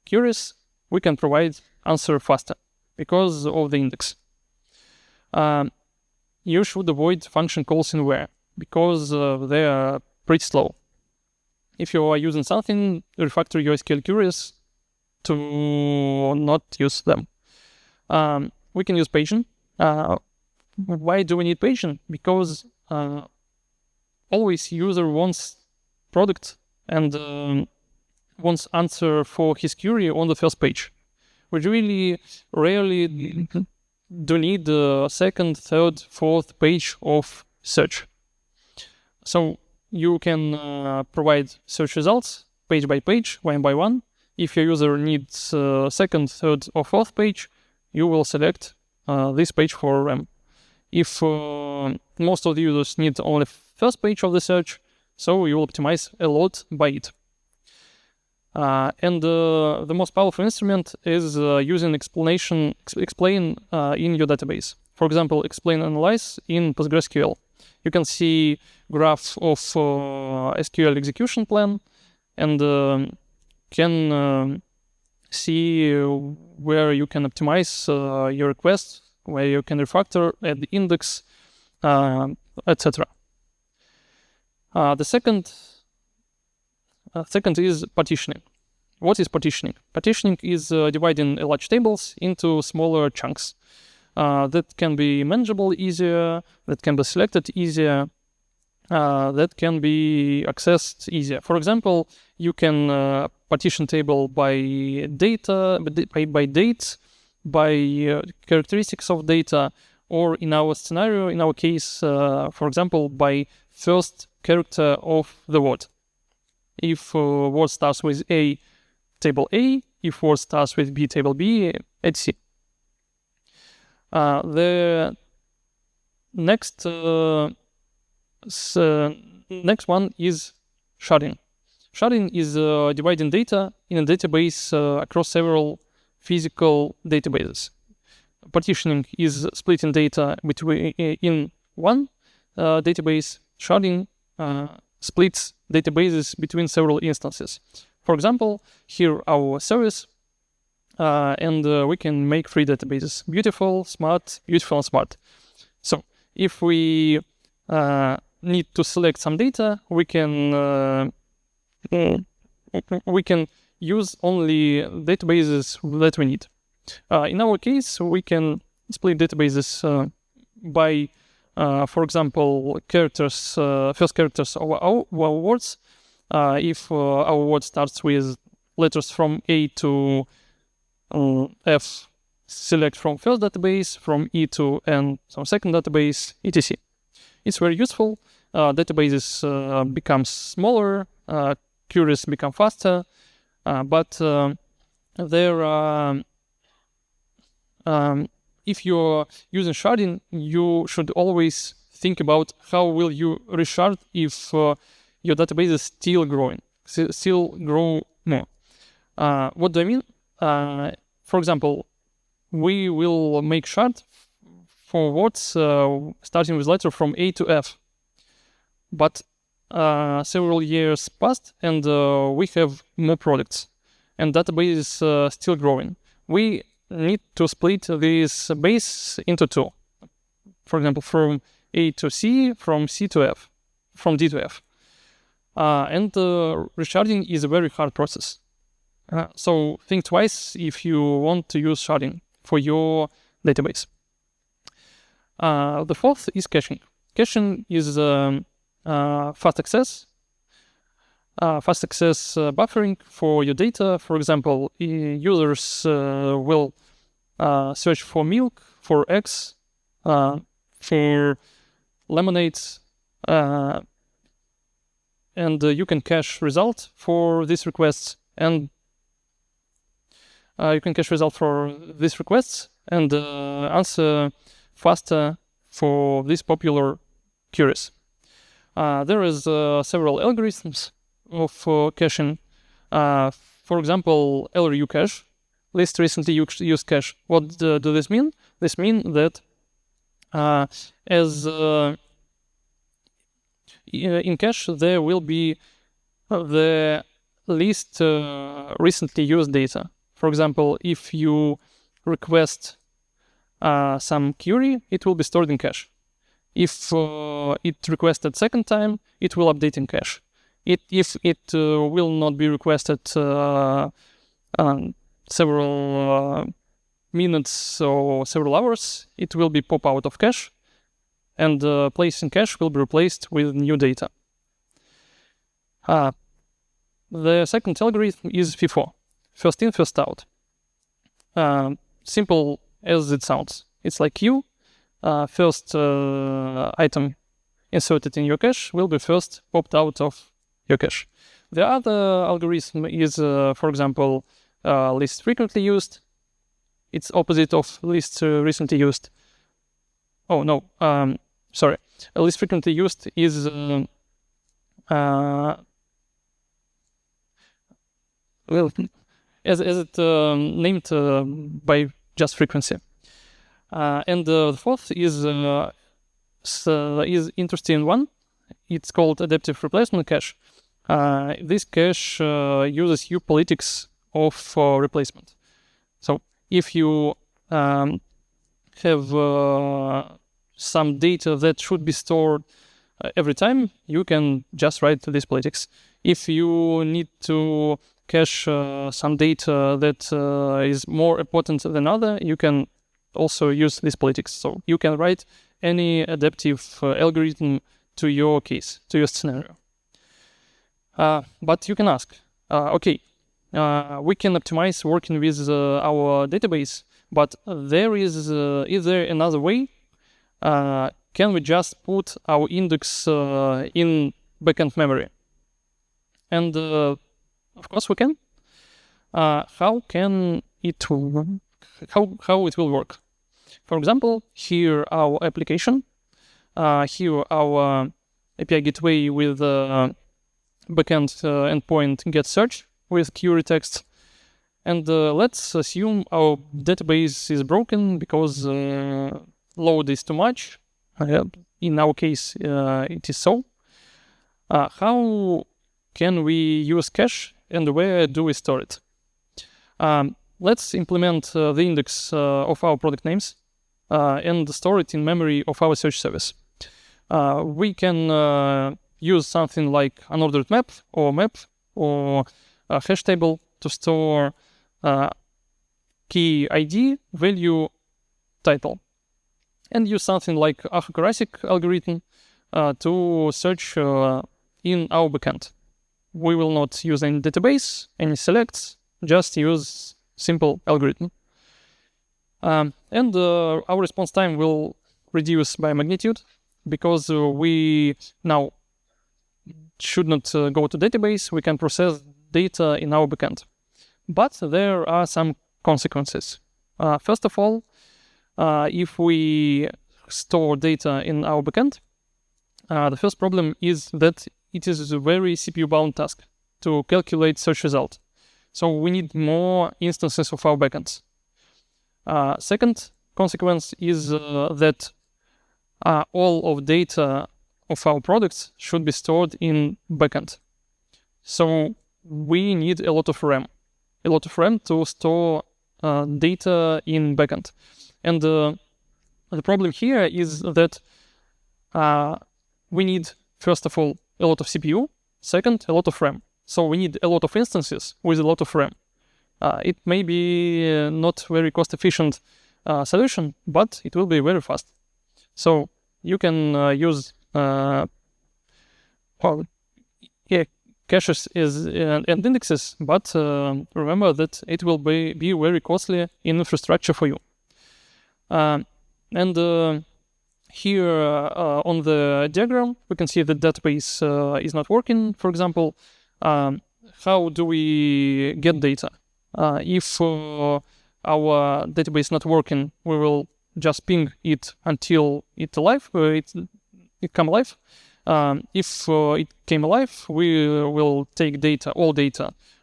queries, we can provide answer faster because of the index. You should avoid function calls in where, because they are pretty slow. If you are using something, refactor your SQL queries to not use them. We can use paging. Why do we need paging? Because always user wants product and wants answer for his query on the first page. We really rarely do need the second, third, fourth page of search. So you can provide search results page by page, one by one. If your user needs second, third, or fourth page, you will select this page for them. If most of the users need only first page of the search, so you will optimize a lot by it. And the most powerful instrument is using explain in your database. For example, explain analyze in PostgreSQL. You can see graph of SQL execution plan and can see where you can optimize your request, where you can refactor, add the index, etc. The second is partitioning. What is partitioning? Partitioning is dividing large tables into smaller chunks that can be manageable easier, that can be selected easier, that can be accessed easier. For example, you can partition table by data, by dates, by characteristics of data, or in our scenario, in our case, for example, by first character of the word. If word starts with A, table A. If word starts with B, table B, etc. The next next one is sharding. Sharding is dividing data in a database across several physical databases. Partitioning is splitting data between in one database. Sharding splits databases between several instances. For example, here our service, and we can make three databases: beautiful, smart, beautiful, and smart. So if we need to select some data, we can use only databases that we need. In our case, we can split databases by, for example, characters, first characters of our words. If our word starts with letters from A to F, select from first database, from E to N, some second database, etc. It's very useful. Databases become smaller, queries become faster, but there are if you're using sharding, you should always think about how will you reshard if your database is still growing, still grow more. What do I mean? For example, we will make shard for words starting with letter from A to F. But several years passed and we have more products and database is still growing. We need to split this base into two. For example, from A to C, from C to F, from D to F. And resharding is a very hard process. So think twice if you want to use sharding for your database. The fourth is caching. Caching is fast access buffering for your data. For example, users will search for milk, for eggs, for lemonades, and you can cache result for these requests, and answer faster for these popular queries. There is several algorithms of caching. For example, LRU cache, least recently used cache. What do this mean? This means that in cache there will be the least recently used data. For example, if you request some query, it will be stored in cache. If it requested second time, it will update in cache. If it will not be requested several minutes or several hours, it will be pop out of cache, and place in cache will be replaced with new data. The second algorithm is FIFO, first in, first out. Simple as it sounds. It's like queue. First item inserted in your cache will be first popped out of your cache. The other algorithm is, for example, least frequently used. It's opposite of least recently used. Oh no, sorry. Least frequently used is well, as it named by just frequency. And the fourth is interesting one. It's called adaptive replacement cache. This cache uses your politics of replacement. So if you have some data that should be stored every time, you can just write this politics. If you need to cache some data that is more important than other, you can also use this politics. So you can write any adaptive algorithm to your case, to your scenario. But you can ask, okay, we can optimize working with our database, but is there another way? Can we just put our index in backend memory? And of course we can. How it will work? For example, here our application, here our API gateway with backend endpoint get search with query text, and let's assume our database is broken because load is too much. In our case, it is so. How can we use cache, and where do we store it? Let's implement the index of our product names and store it in memory of our search service. We can use something like unordered map or a hash table to store key ID, value, title, and use something like Ahakaratic algorithm to search in our backend. We will not use any database, any selects, just use simple algorithm. And our response time will reduce by magnitude because we now should not go to database. We can process data in our backend. But there are some consequences. First of all, if we store data in our backend, the first problem is that it is a very CPU-bound task to calculate search result. So we need more instances of our backends. Second consequence is that all of data of our products should be stored in backend. So we need a lot of RAM to store data in backend. And the problem here is that we need, first of all, a lot of CPU, second, a lot of RAM. So we need a lot of instances with a lot of RAM. It may be not very cost-efficient solution, but it will be very fast. So you can use caches and indexes, but remember that it will be very costly in infrastructure for you. And here on the diagram, we can see the database is not working. For example, how do we get data? If our database is not working, we will just ping it until it come alive. If it came alive, we will take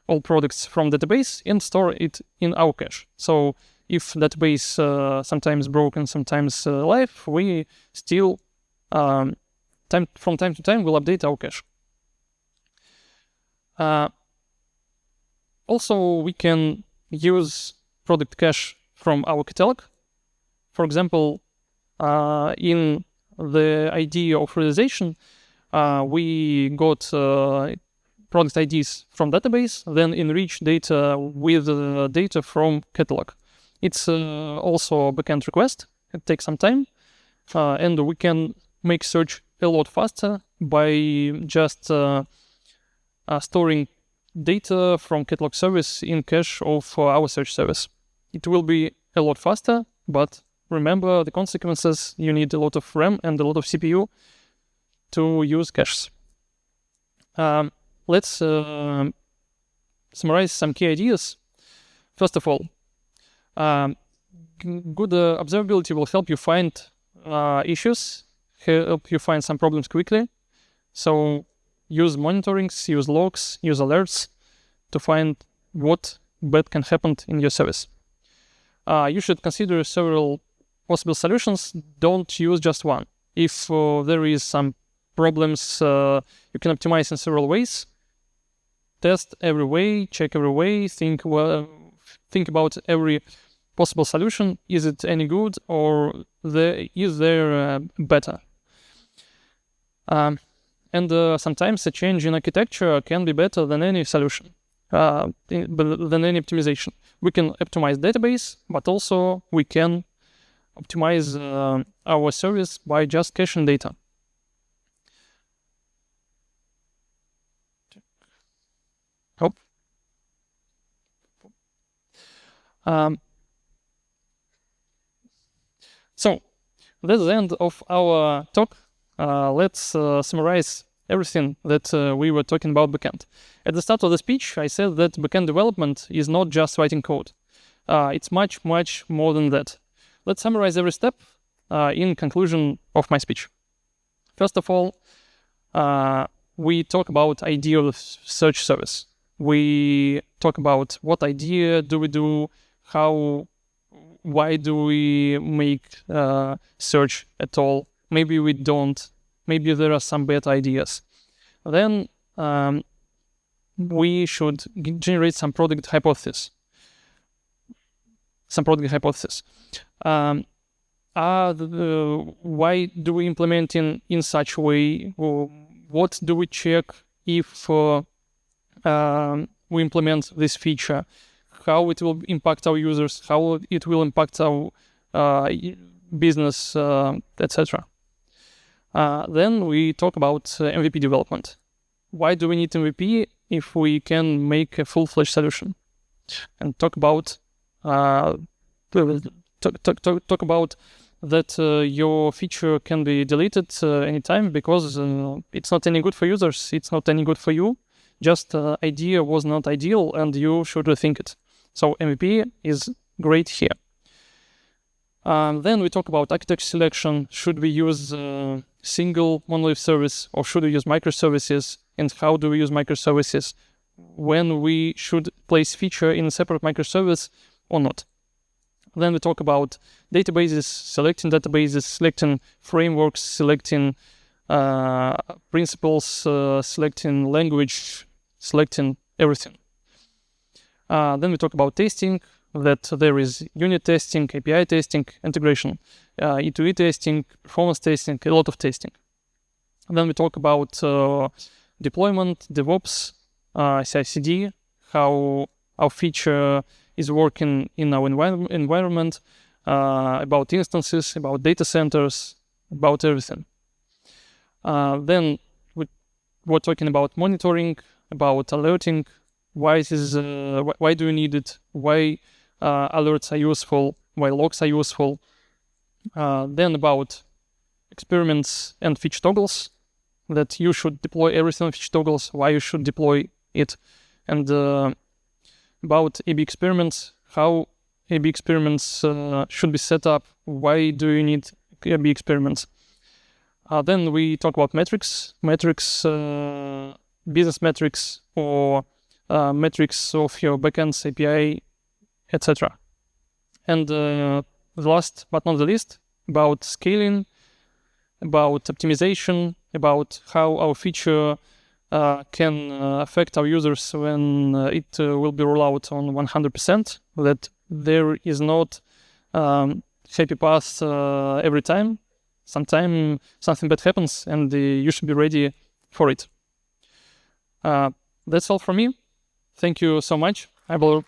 all products from database and store it in our cache. So if database sometimes broken, sometimes live, we still from time to time will update our cache. Also, we can use product cache from our catalog. For example, in the idea of realization, we got product IDs from database, then enrich data with data from catalog. It's also a backend request. It takes some time, and we can make search a lot faster by just storing data from catalog service in cache of our search service. It will be a lot faster, but remember the consequences. You need a lot of RAM and a lot of CPU to use caches. Let's summarize some key ideas. First of all, good observability will help you find issues, help you find some problems quickly. So use monitorings, use logs, use alerts to find what bad can happen in your service. You should consider several possible solutions. Don't use just one. If there is some problems, you can optimize in several ways. Test every way, check every way, think about every possible solution. Is it any good, or is there better? And sometimes a change in architecture can be better than any solution, than any optimization. We can optimize database, but also we can optimize our service by just caching data. So that's the end of our talk. Let's summarize everything that we were talking about backend. At the start of the speech, I said that backend development is not just writing code. It's much, much more than that. Let's summarize every step in conclusion of my speech. First of all, we talk about idea of search service. We talk about what idea do we do, why do we make search at all. Maybe we don't. Maybe there are some bad ideas. Then we should generate some product hypothesis. Why do we implement in such a way? What do we check if we implement this feature? How it will impact our users? How it will impact our business, etc. Then we talk about MVP development. Why do we need MVP if we can make a full-fledged solution? And talk about that your feature can be deleted anytime because it's not any good for users. It's not any good for you. Just idea was not ideal, and you should rethink it. So MVP is great here. Then we talk about architecture selection. Should we use single monolith service, or should we use microservices? And how do we use microservices? When we should place feature in a separate microservice or not? Then we talk about databases, selecting frameworks, selecting principles, selecting language, selecting everything. Then we talk about testing, that there is unit testing, API testing, integration, E2E testing, performance testing, a lot of testing. And then we talk about deployment, DevOps, CI/CD, how our feature is working in our environment, about instances, about data centers, about everything. Then we're talking about monitoring, about alerting. Why do you need it? Why alerts are useful? Why logs are useful? Then about experiments and fetch toggles, that you should deploy everything on fetch toggles, why you should deploy it, and about A/B experiments, how A/B experiments should be set up, why do you need A/B experiments. Then we talk about metrics, business metrics, or metrics of your backends, API, etc. And last but not the least, about scaling, about optimization, about how our feature can affect our users when it will be rolled out on 100%, that there is not happy path every time. Sometimes something bad happens and you should be ready for it. That's all from me. Thank you so much. I will